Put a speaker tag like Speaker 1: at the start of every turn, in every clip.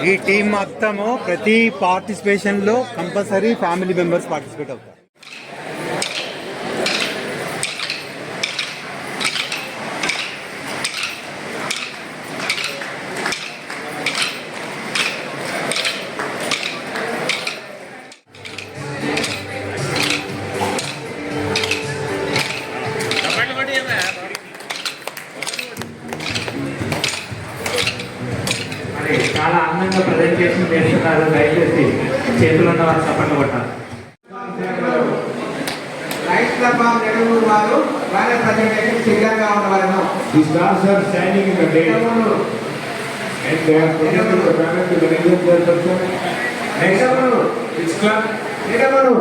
Speaker 1: ఈ టీం మొత్తము ప్రతి పార్టిసిపేషన్ లో కంపల్సరీ ఫ్యామిలీ మెంబర్స్ పార్టిసిపేట్ అవుతారు.
Speaker 2: చాలా అందంగా ప్రజెంటేషన్ చేస్తున్నారు. దయచేసి చేతులు ఉన్న వారు చప్పట్లు కొట్టాలి.
Speaker 3: లైట్స్ క్లబ్ ఆఫ్ నెల్లూరు వారు వాళ్ళ ప్రజెంటేషన్ సిద్ధంగా ఉండవలను.
Speaker 4: The stars are standing in the day and they are presenting the banner to the Indian person.
Speaker 3: నెగమను
Speaker 4: Which club?
Speaker 3: నెగమను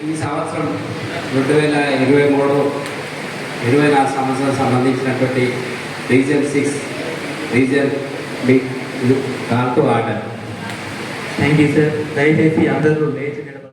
Speaker 5: ఈ సంవత్సరం 2023-24 సంవత్సరం సంబంధించినటువంటి reason 6 reason big call to order.
Speaker 2: Thank you sir. దయచేసి అందరూ లేచి నిలబడి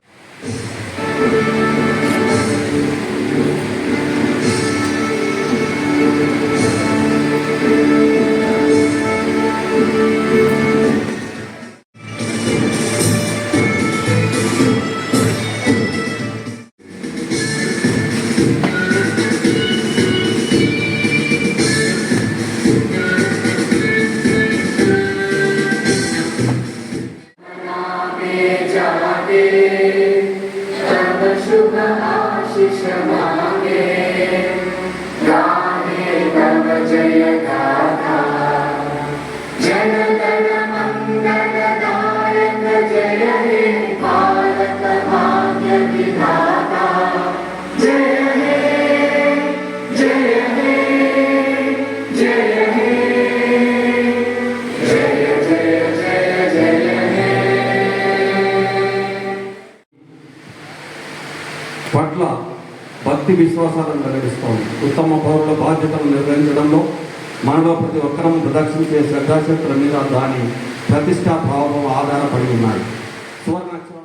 Speaker 6: పట్ల భక్తి విశ్వాసాలను వెల్లడిస్తోంది. ఉత్తమ పౌరుల బాధ్యతలను నిర్వహించడంలో మనలో ప్రతి ఒక్కరం ప్రదర్శించే శ్రద్ధాశక్తుల మీద దాని ప్రతిష్టాభావం ఆధారపడి ఉన్నాయి. సువర్ణాక్షరం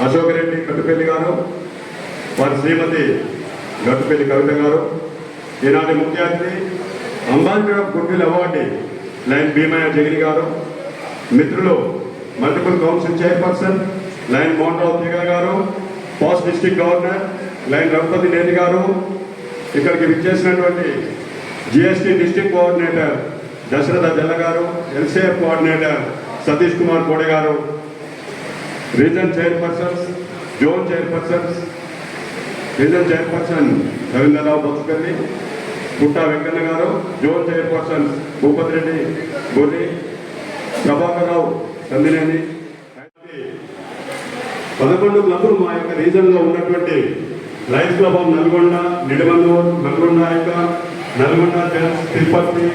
Speaker 7: అశోక్ రెడ్డి గట్టుపల్లి గారు, వారి శ్రీమతి గట్టుపల్లి కవిత గారు, ఈనాటి ముఖ్య అతిథి ambassador of good will award lion Bheemaiah Jagiri garu, మిత్రులు multiple council chairperson lion Mohanrao Teega garu, past district governor lion Raghupathi Neti garu, ఇక్కడికి విచ్చేసినటువంటి జిఎస్టీ డిస్ట్రిక్ట్ కోఆర్డినేటర్ దశరథ జల్ల గారు, LCF coordinator Satish Kumar Kode garu, region chairpersons, zone chairpersons, region chairperson Ravindrarao Bathukalli, Putta Venkanna garu, zone chairpersons Bhupathi Reddy గోరి, ప్రభాకర్ రావు సందినేని, 11 క్లబ్లు మా యొక్క రీజన్లో ఉన్నటువంటి lions club of Nalgonda, Nidamanuru, Nalgonda యొక్క నల్గొండ, తిరుపతి,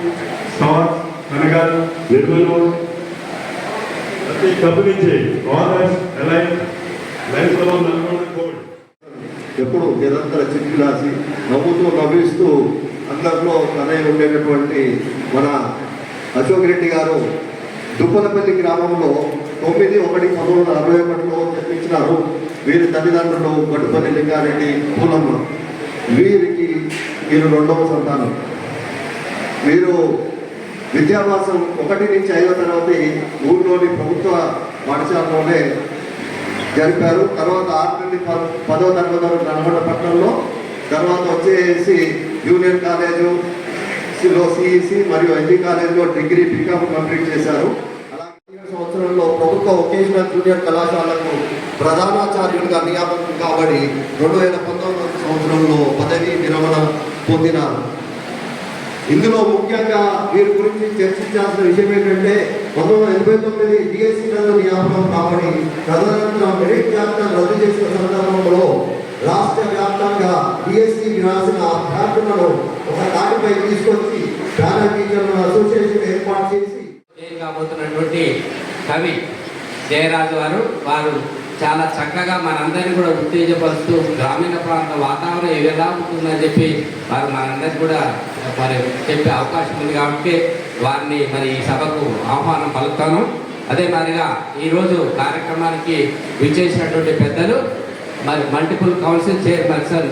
Speaker 7: స్టార్, కనగల్, నిర్మలూరు, ప్రతి క్లబ్ నుంచి ఆర్ఎస్ ఎలైన్ లయన్స్ క్లబ్ ఆఫ్ నల్గొండ కోడ్
Speaker 8: ఎప్పుడు నిరంతర చిక్కి రాసి నవ్విస్తూ అందరిలో తనై ఉండేటటువంటి మన అశోక్ రెడ్డి గారు దుప్పనపల్లి గ్రామంలో 9/1/1961లో జన్మించినారు. వీరి తల్లిదండ్రులు గట్టుపల్లి లింగారెడ్డి, పూలమ్మ. వీరు 2వ సంతానం. వీరు విద్యాభ్యాసం 1 నుంచి 5వ తరగతి ఊరిలోని ప్రభుత్వ పాఠశాలలోనే జరిపారు. తర్వాత 6 నుండి 10వ తరగతి వరకు నల్గొండ పట్టణంలో, తర్వాత వచ్చేసి జూనియర్ కాలేజీలో సిఈసి మరియు ఎన్జీ కాలేజీలో డిగ్రీ బీకామ్ కంప్లీట్ చేశారు. అలాగే సంవత్సరంలో ప్రభుత్వ వొకేషనల్ జూనియర్ కళాశాలకు ప్రధానాచార్యుడిగా నియామకం కాబడి 2019 సంవత్సరంలో పదవీ విరమణ పొందినారు. ఇందులో ముఖ్యంగా వీరి గురించి చర్చించాల్సిన విషయం ఏంటంటే 1989 డిఎస్సీ నందు నియామకం కాబడి తదనంతరం మెరిట్ జాబితాను రద్దు చేసిన సందర్భంలో రాష్ట్ర వ్యాప్తంగా డిఎస్సీ రాసిన అభ్యర్థులను ఒక తాటిపై తీసుకొచ్చి బ్యానర్ టీచర్ల అసోసియేషన్ ఏర్పాటు చేసి
Speaker 5: కాబోతున్నటువంటి కవి జయరాజు వారు చాలా చక్కగా మనందరినీ కూడా ఉత్తేజపరుస్తూ గ్రామీణ ప్రాంత వాతావరణం ఎలా ఉంటుందని చెప్పి వారు మనందరికీ కూడా మరి చెప్పే అవకాశం ఉంది కాబట్టి వారిని మరి ఈ సభకు ఆహ్వానం పలుకుతాను. అదే మాదిరిగా ఈరోజు కార్యక్రమానికి విచ్చేసినటువంటి పెద్దలు మరి మల్టిపుల్ కౌన్సిల్ చైర్పర్సన్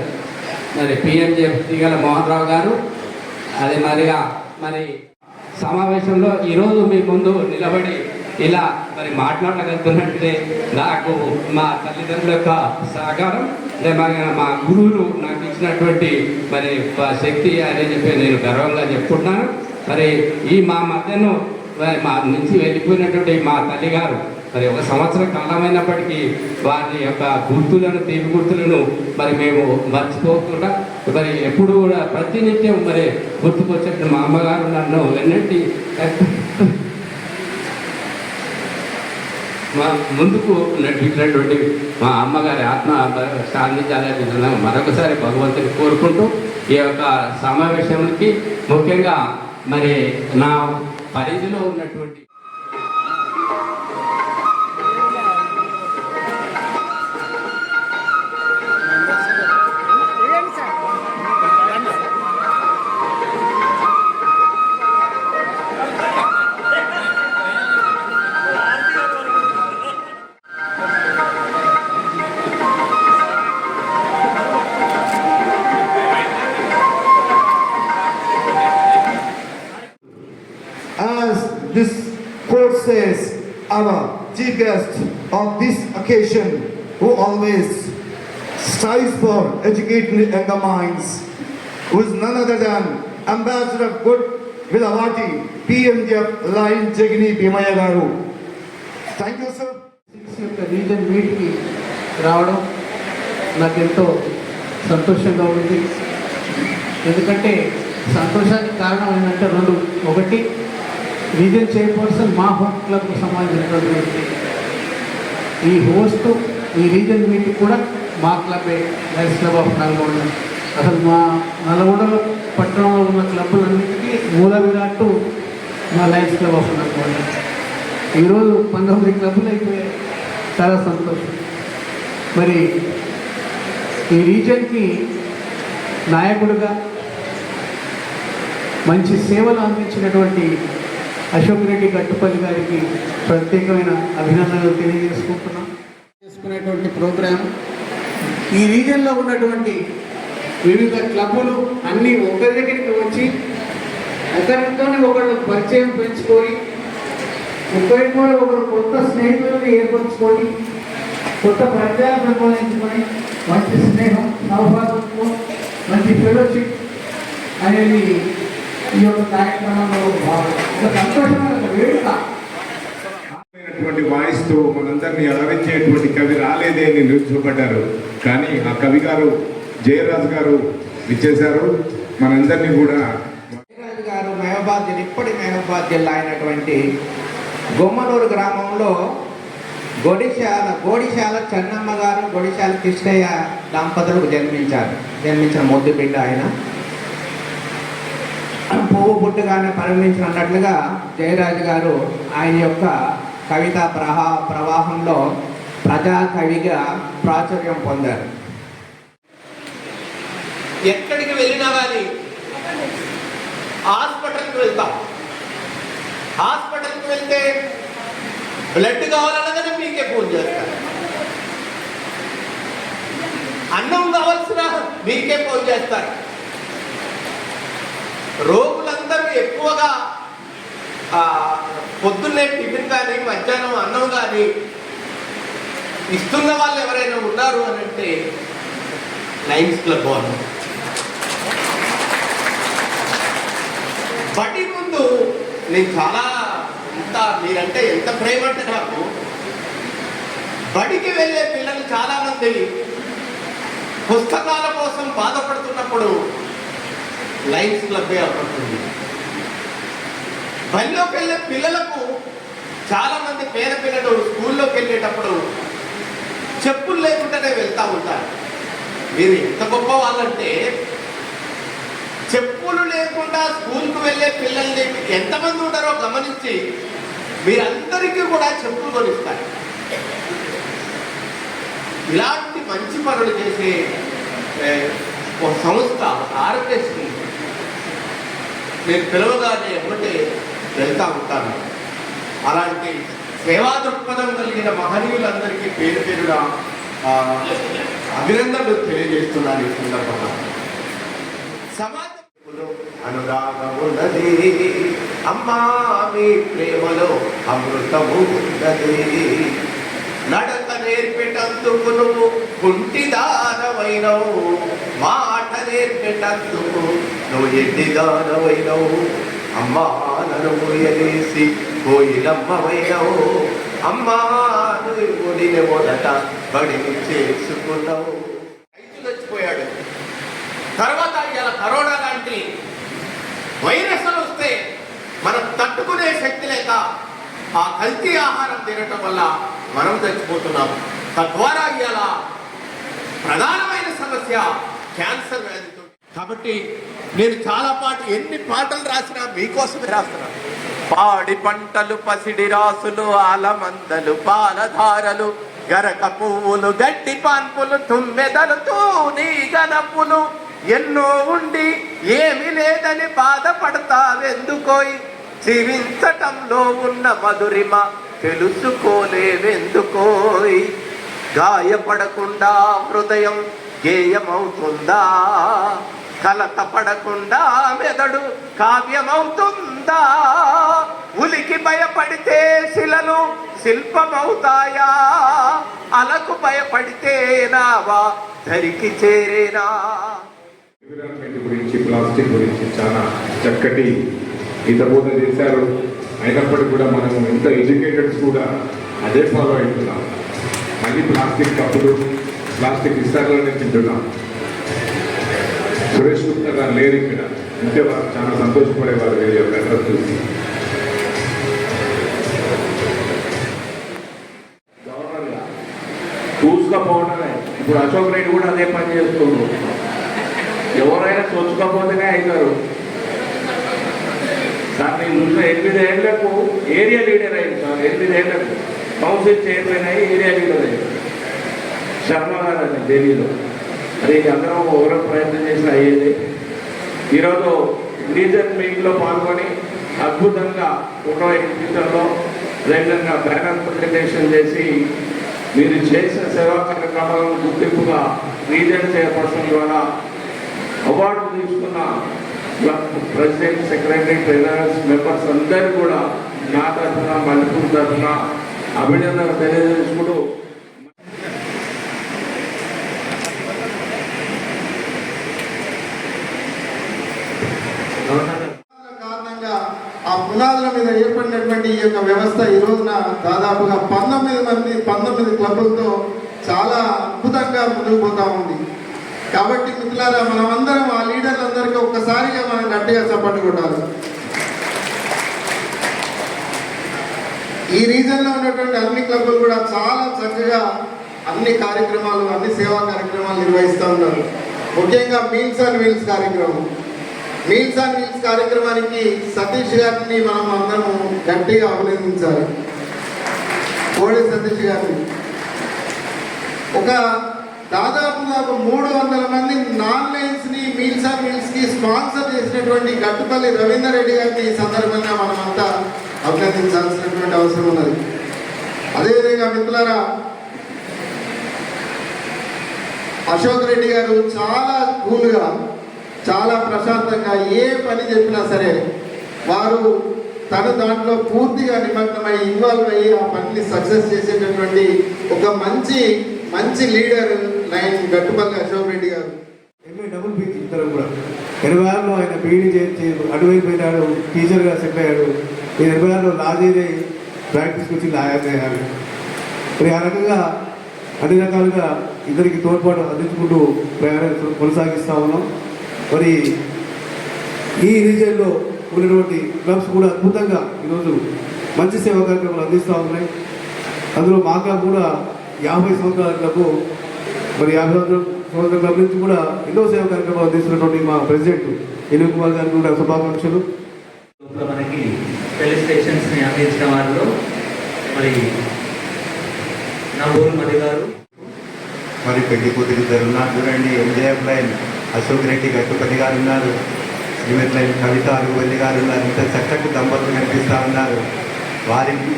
Speaker 5: మరి పిఎంజే శ్రీగల మోహన్ రావు గారు, అదే మాదిరిగా మరి సమావేశంలో ఈరోజు మీ ముందు నిలబడి ఇలా మరి మాట్లాడగలుగుతున్నట్టే నాకు మా తల్లిదండ్రుల యొక్క సహకారం, మా గురువులు నాకు ఇచ్చినటువంటి మరి శక్తి అని చెప్పి నేను గర్వంగా చెప్పుకుంటున్నాను. మరి ఈ మా మధ్యను మా నుంచి వెళ్ళిపోయినటువంటి మా తల్లిగారు మరి 1 సంవత్సరం కాలమైనప్పటికీ వారి యొక్క గుర్తులను తీపి గుర్తులను మరి మేము మర్చిపోకుండా మరి ఎప్పుడు కూడా ప్రతినిత్యం మరి గుర్తుకొచ్చేటప్పుడు మా అమ్మగారు నన్ను వెన్నట్టి ముందుకు నడిపించినటువంటి మా అమ్మగారి ఆత్మ సాధించాలని మరొకసారి భగవంతుని కోరుకుంటూ ఈ యొక్క సమావేశానికి ముఖ్యంగా మరి నా పరిధిలో ఉన్నటువంటి
Speaker 9: This quote says, our chief guest of this occasion, who always strives for educating younger minds, who is none other than Ambassador of Goodwill Awardee, PMGF Line Jagini Bhimaya Garu. Thank you, sir.
Speaker 2: Region మీట్కి రావడం నాకు ఎంతో సంతోషంగా ఉంది. ఎందుకంటే సంతోషానికి కారణం ఏంటంటే 2. ఒకటి, రీజన్ చైర్పర్సన్ మా హోమ్ క్లబ్కు సంబంధించినటువంటి ఈ హోస్ట్ ఈ రీజన్ మీటింగ్ కూడా మా క్లబ్బే, లయన్స్ క్లబ్ ఆఫ్ నల్గొండ. అసలు మా నల్గొండ పట్టణంలో ఉన్న క్లబ్బులన్నింటికీ మూల విరాట్టు మా లయన్స్ క్లబ్ ఆఫ్ నల్గొండ. ఈరోజు 19 క్లబ్బులు అయిపోయాయి. చాలా సంతోషం. మరి ఈ రీజన్కి నాయకుడిగా మంచి సేవలు అందించినటువంటి అశోక్ రెడ్డి గట్టుపల్లి గారికి ప్రత్యేకమైన అభినందనలు తెలియజేసుకుంటున్నాం. చేసుకునేటువంటి ప్రోగ్రాం ఈ రీజన్లో ఉన్నటువంటి వివిధ క్లబ్బులు అన్నీ ఒకరి దగ్గరికి వచ్చి ఒకరితోనే ఒకళ్ళు పరిచయం పెంచుకొని ఒకరితో ఒకరు కొత్త స్నేహితులను ఏర్పరచుకొని కొత్త పరిచయాలు పెంపొందించుకొని మంచి స్నేహం, సౌహార్దత్వం, మంచి ఫెలోషిప్ అనేది ఈ యొక్క కార్యక్రమంలో ఒక సంతోషమైన వేడుక.
Speaker 4: వాయిస్తో మనందరినీ అలరించేటువంటి కవి రాలేదే అని నిరుత్సాహపడ్డారు. కానీ ఆ కవి గారు జయరాజు గారు ఇచ్చేశారు మనందరినీ కూడా.
Speaker 3: జయరాజు గారు మహబూబాద్ జిల్లా, ఇప్పటి మహబూబాద్ జిల్లా అయినటువంటి గొమ్మనూరు గ్రామంలో గోడిశాల చెన్నమ్మ గారు, గోడిశాల కృష్ణయ్య దంపతులకు జన్మించిన మొద్దు బిడ్డ ఆయన. పువ్వు పుట్టుగానే పరిగణించిన అన్నట్లుగా జయరాజు గారు ఆయన యొక్క కవితా ప్రవాహంలో ప్రజా కవిగా ప్రాచుర్యం పొందారు. ఎక్కడికి వెళ్ళినా కానీ హాస్పిటల్కి వెళ్తాం. హాస్పిటల్కి వెళ్తే బ్లడ్ కావాలన్నగానే మీకే ఫోన్ చేస్తారు. అన్నం కావాల్సిన మీకే ఫోన్ చేస్తారు. రోగులందరూ ఎక్కువగా పొద్దున్నే టిఫిన్ కానీ మధ్యాహ్నం అన్నం కానీ ఇస్తున్న వాళ్ళు ఎవరైనా ఉన్నారు అని అంటే లయన్స్ క్లబ్ వాళ్ళు. బడి ముందు నేను చాలా మీరంటే ఎంత ప్రేమ అంటే నాకు. బడికి వెళ్ళే పిల్లలు చాలా మంది పుస్తకాల కోసం బాధపడుతున్నప్పుడు లైన్స్ క్లబ్బే అవ్వబడుతుంది. బడిలోకి వెళ్ళే పిల్లలకు చాలా మంది పేద పిల్లలు స్కూల్లోకి వెళ్ళేటప్పుడు చెప్పులు లేకుండానే వెళ్తూ ఉంటారు. మీరు ఎంత గొప్ప వాళ్ళంటే చెప్పులు లేకుండా స్కూల్కు వెళ్ళే పిల్లల్ని ఎంతమంది ఉంటారో గమనించి మీరందరికీ కూడా చెప్పులు కొనిస్తారు. ఇలాంటి మంచి పనులు చేసే ఒక సంస్థ ఆర్ఎస్ఎస్ని నేను పిలవగానే ఎమ్మటే వెళ్తూ ఉంటాను. అలాంటి సేవా దృక్పథం కలిగిన మహనీయులందరికీ పేరు పేరున అభినందనలు తెలియజేస్తున్నాను. ఈ సందర్భంగా సమాజంలో అనురాగమున్నది, అమ్మా మీ ప్రేమలో అమృతము ఉన్నది. నడక నేర్పేటందుకు నువ్వు కుంటిదానమైనవు, మాట నేర్పేటందుకు నువ్వు ఎడ్డిదానమైనవు. అమ్మా నన్ను మురియలేసి కోయిలమ్మమైనవు, అమ్మా నువ్వు మొదట బడిని చేసుకున్నావు. రైతు చచ్చిపోయాడు. తర్వాత ఇలా కరోనా లాంటి వైరస్లు వస్తే మనం తట్టుకునే శక్తి లేక ఆ కల్తీ ఆహారం తినటం వల్ల మనం చచ్చిపోతున్నాం. తద్వారా ఇలా ప్రధానమైన సమస్య క్యాన్సర్ వ్యాధితో. కాబట్టి నేను చాలా ఎన్ని పాటలు రాసినా మీకోసమే రాస్తున్నాను. పాడి పంటలు పసిడి రాసులు ఆలమందలు పాలధారలు గరక పువ్వులు గడ్డి పాన్పులు తుమ్మెదలు తూని గనపులు ఎన్నో ఉండి ఏమి లేదని బాధపడతావెందుకోయ్, జీవించటంలో ఉన్న మధురిమ తెలుసుకోలేవెందుకోయ్. గాయపడకుండా హృదయం గేయమవుతుందా, కలత పడకుండా మెదడు కావ్యమవుతుందా. ఉలికి భయపడితే శిలలు శిల్పమవుతాయా, అలకు భయపడితే నావా ధరికి చేరేనా.
Speaker 4: ఎన్విరాన్మెంట్ గురించి, ప్లాస్టిక్ గురించి చాలా చక్కటి హితబోధ చేశారు. అయినప్పటికీ కూడా మనం ఎంత ఎడ్యుకేటెడ్స్ కూడా అదే ఫాలో అవుతున్నాం. మళ్ళీ ప్లాస్టిక్ కప్పులు, ప్లాస్టిక్ విస్తారాలనే తింటున్నాం. సురేష్ గుప్తా గారు లేరు ఇక్కడ, ఉంటే వారు చాలా సంతోషపడేవారు వీరి యొక్క అడ్రస్ చూసి.
Speaker 2: చూసుకోపోవడమే. ఇప్పుడు అశోక్ రెడ్డి కూడా అదే పని చేస్తుండ్రు. ఎవరైనా చూసుకోకపోతేనే అవుతారు. సార్ నేను చూసిన 8 ఏళ్లకు ఏరియా లీడర్ అయింది సార్. 8 ఏళ్లకు కౌన్సిల్ చైర్మన్ అయ్యి ఏరియా లీడర్ అయ్యింది శర్మ గారు అని ఢిల్లీలో. అది అందరం ఎవరో ప్రయత్నం చేసి అయ్యేది. ఈరోజు రీజన్ మీట్లో పాల్గొని అద్భుతంగా ఫోటో ఎగ్జిబిషన్లో రెగ్యులర్గా బ్యానర్ ప్రజెంటేషన్ చేసి మీరు చేసిన సేవా కార్యక్రమాలను గుర్తింపుగా రీజన్ చైర్పర్సన్ ద్వారా అవార్డు తీసుకున్న ప్రెసిడెంట్, సెక్రటరీ, ట్రెజరర్స్, మెంబర్స్ అందరూ కూడా నా తరఫున మల్లిపూర్ తరఫున అభినందనలు తెలియజేసుకుంటూ
Speaker 9: కారణంగా ఆ పునాదుల మీద ఏర్పడినటువంటి ఈ యొక్క వ్యవస్థ ఈ రోజున దాదాపుగా 19 క్లబ్బులతో చాలా అద్భుతంగా ముందుకు పోతా ఉంది. కాబట్టి మిత్రులారా, మనమందరం ఆ లీడర్లందరికీ ఒక్కసారిగా మనం గట్టిగా చప్పట్లు కొట్టాలి. ఈ రీజన్లో ఉన్నటువంటి అన్ని క్లబ్బులు కూడా చాలా చక్కగా అన్ని కార్యక్రమాలు, అన్ని సేవా కార్యక్రమాలు నిర్వహిస్తూ ఉన్నారు. ముఖ్యంగా మీల్స్ అండ్ వీల్స్ కార్యక్రమం. మీల్స్ అండ్ వీల్స్ కార్యక్రమానికి సతీష్ గారిని మనం అందరం గట్టిగా అభినందించాలి. కోడి సతీష్ గారిని దాదాపుగా 300 మంది నాన్ లైన్స్ని మీల్స్ అండ్ వీల్స్కి స్పాన్సర్ చేసినటువంటి గట్టుపల్లి రవీందర్ రెడ్డి గారిని ఈ సందర్భంగా మనమంతా అభినందించాల్సినటువంటి అవసరం ఉన్నది. అదేవిధంగా మిత్రులారా, అశోక్ రెడ్డి గారు చాలా కూల్గా, చాలా ప్రశాంతంగా ఏ పని చెప్పినా సరే వారు దాంట్లో పూర్తిగా నిమగ్నమై ఇన్వాల్వ్ అయ్యి ఆ పనిని సక్సెస్ చేసేటటువంటి ఒక మంచి లీడర్ లైన్ గట్టుపల్లి అశోక్ రెడ్డి గారు.
Speaker 10: డబుల్ పీజీ ఇద్దరు కూడా 86లో ఆయన బీఈడీ చేసి అటువైపు పోయినాడు, టీచర్గా సెటిల్ అయ్యాడు. ఈ 86లో రాజీని ప్రాక్టీస్కి వచ్చి లాయాలి. మరి ఆ రకంగా అన్ని రకాలుగా ఇద్దరికి తోడ్పాటు అందించుకుంటూ ప్రయాణం కొనసాగిస్తూ ఉన్నాం. మరి ఈ రీజియన్లో ఉన్నటువంటి క్లబ్స్ కూడా అద్భుతంగా ఈరోజు మంచి సేవా కార్యక్రమాలు అందిస్తూ ఉన్నాయి. అందులో మాకా కూడా 50 సంవత్సరాల క్లబ్, మరి 50 సంవత్సరాల క్లబ్ నుంచి కూడా ఎన్నో సేవా కార్యక్రమాలు అందిస్తున్నటువంటి మా ప్రెసిడెంట్ ఎనిల్ కుమార్ గారికి కూడా శుభాకాంక్షలు.
Speaker 11: మనకి స్టేషన్స్ని అందించిన వారిలో మరి నవూరు మధు గారు,
Speaker 12: మరి పెళ్లి కూతురు ఇద్దరు ఉన్నారు చూడండి. ఎంజేఎఫ్ లైన్ అశోక్ రెడ్డి గట్టుపల్లి గారు ఉన్నారు, శ్రీమతి లైన్ కవిత అరుగువల్లి గారు ఉన్నారు. ఇంత చక్కటి దంపతులు కనిపిస్తూ ఉన్నారు. వారికి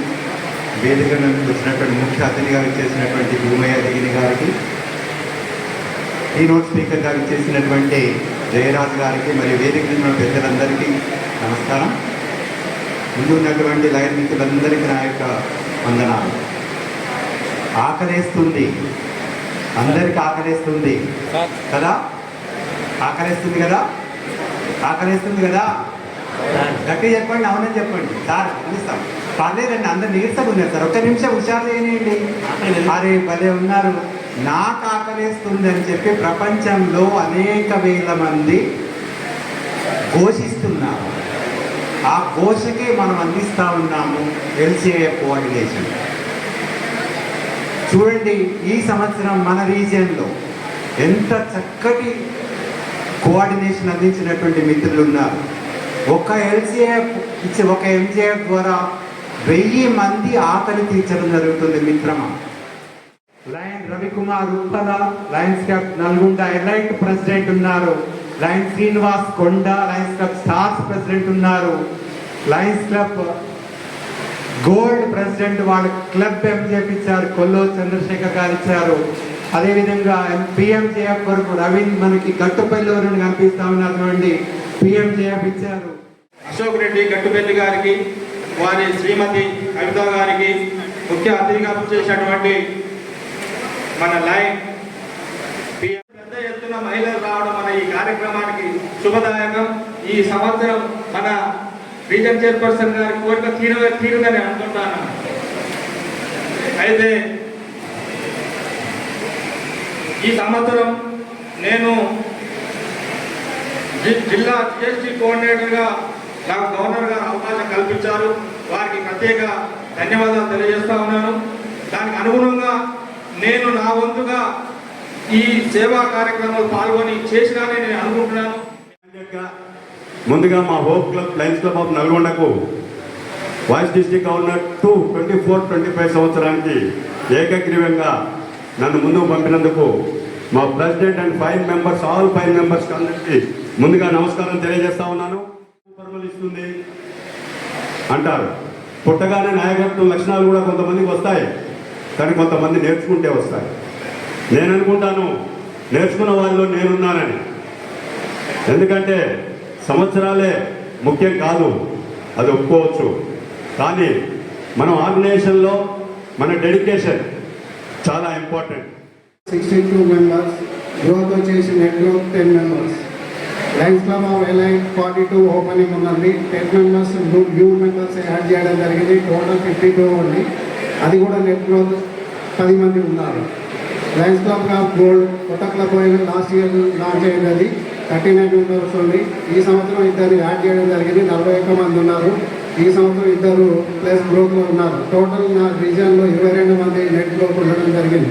Speaker 12: వేదిక నుంచి వచ్చినటువంటి ముఖ్య అతిథిగా చేసినటువంటి భూమయ్య దిగిని గారికి, కీనోట్ స్పీకర్ గారికి చేసినటువంటి జయరాజ్ గారికి, మరియు వేదిక ఉన్న పెద్దలందరికీ నమస్కారం. ముందు ఉన్నటువంటి లైన్ మిత్రులందరికీ నా యొక్క వందనాలు. ఆకలేస్తుంది, అందరికీ ఆకలేస్తుంది కదా, ఆకలేస్తుంది కదా, ఆకలేస్తుంది కదా, గట్టిగా చెప్పండి, అవునని చెప్పండి సార్, అందిస్తాం. పర్లేదండి, అందరు నీరసంగా ఉన్నారు సార్, ఒక్క నిమిషం హుషారు చేయనియండి. అరే భలే ఉన్నారు. నాకు ఆకలేస్తుంది అని చెప్పి ప్రపంచంలో అనేక వేల మంది ఘోషిస్తున్నారు. ఆ ఘోషకే మనం అందిస్తూ ఉన్నాము ఎల్సిఏఎఫ్ కోఆర్డినేషన్. చూడండి, ఈ సంవత్సరం మన రీజియన్లో ఎంత చక్కటి కోఆర్డినేషన్ అందించినటువంటి మిత్రులు ఉన్నారు. ఒక ఎల్సిఏఎఫ్ ఇచ్చి ఒక ఎంజేఎఫ్ ద్వారా 1000 మంది ఆకలి తీర్చడం జరుగుతుంది మిత్రమా. Lion Ravikumar Uppala, Lions club Nalgonda elite president ఉన్నారు. లయన్ శ్రీనివాస్ కొండ, లయన్స్ క్లబ్ స్టార్స్ ప్రెసిడెంట్ ఉన్నారు. లయన్స్ క్లబ్ గోల్డ్ ప్రెసిడెంట్ వాళ్ళ క్లబ్ ఎంజేఎఫ్ ఇచ్చారు, కొల్లో చంద్రశేఖర్ గారు ఇచ్చారు. అదేవిధంగా పిఎంజేఎఫ్ వరకు రవీంద్ర మనకి గట్టుపల్లి నుండి కనిపిస్తా ఉన్నటువంటి పిఎంజేఎఫ్ ఇచ్చారు.
Speaker 13: అశోక్ రెడ్డి గట్టుపల్లి గారికి, వారి శ్రీమతి కవిత గారికి, ముఖ్య అతిథిగా చేసినటువంటి మన లైన్ పెద్ద ఎత్తున మహిళలు రావడం మన ఈ కార్యక్రమానికి శుభదాయకం. ఈ సంవత్సరం మన రీజన్ చైర్పర్సన్ గారి కోరిక తీరుదని అనుకుంటాను. అయితే ఈ సంవత్సరం నేను జిల్లా జిఎస్టీ కోఆర్డినేటర్గా నాకు గవర్నర్ గారు అవకాశం కల్పించారు. వారికి ప్రత్యేక ధన్యవాదాలు తెలియజేస్తా ఉన్నాను. దానికి అనుగుణంగా నేను నా వంతుగా ఈ సేవా కార్యక్రమాలు పాల్గొని చేసినానని నేను అనుకుంటున్నాను.
Speaker 7: ముందుగా మా hope club lions club of నల్గొండకు వైస్ డిస్ట్రిక్ట్ గవర్నర్ 24-25 సంవత్సరానికి ఏకగ్రీవంగా నన్ను ముందుకు పంపినందుకు మా ప్రెసిడెంట్ అండ్ 5 మెంబర్స్, ఆల్ 5 మెంబర్స్కి అందరికీ ముందుగా నమస్కారం తెలియజేస్తా ఉన్నాను. ఇస్తుంది అంటారు, పుట్టగానే నాయకత్వం లక్షణాలు కూడా కొంతమందికి వస్తాయి, కానీ కొంతమంది నేర్చుకుంటే వస్తాయి. నేను అనుకుంటాను నేర్చుకున్న వాళ్ళలో నేనున్నానని. ఎందుకంటే సంవత్సరాలే ముఖ్యం కాదు, అది ఒప్పుకోవచ్చు. కానీ మనం ఆర్గనైజేషన్లో మన డెడికేషన్ చాలా ఇంపార్టెంట్.
Speaker 10: 62 మెంబర్స్, గ్రోత్ వచ్చేసి net growth 10 members. Lions club of elite 42 opening ఉన్నది. 10 మెంబర్స్ న్యూ మెంబర్స్ యాడ్ చేయడం జరిగింది. టోటల్ 52 ఉంది. అది కూడా నెట్ గ్రోత్ 10 మంది ఉన్నారు. లయన్స్ క్లబ్ ఆఫ్ గోల్డ్ కొత్త క్లబ్ లాస్ట్ ఇయర్ లాంచ్ అయినది. 39 మెంబర్స్ ఉంది. ఈ సంవత్సరం 2 యాడ్ చేయడం జరిగింది. 41 మంది ఉన్నారు. ఈ సంవత్సరం 2 ప్లస్ గ్రోత్లో ఉన్నారు. టోటల్ నా రీజియన్లో 22 మంది నెట్ గ్రోత్ ఉండడం జరిగింది.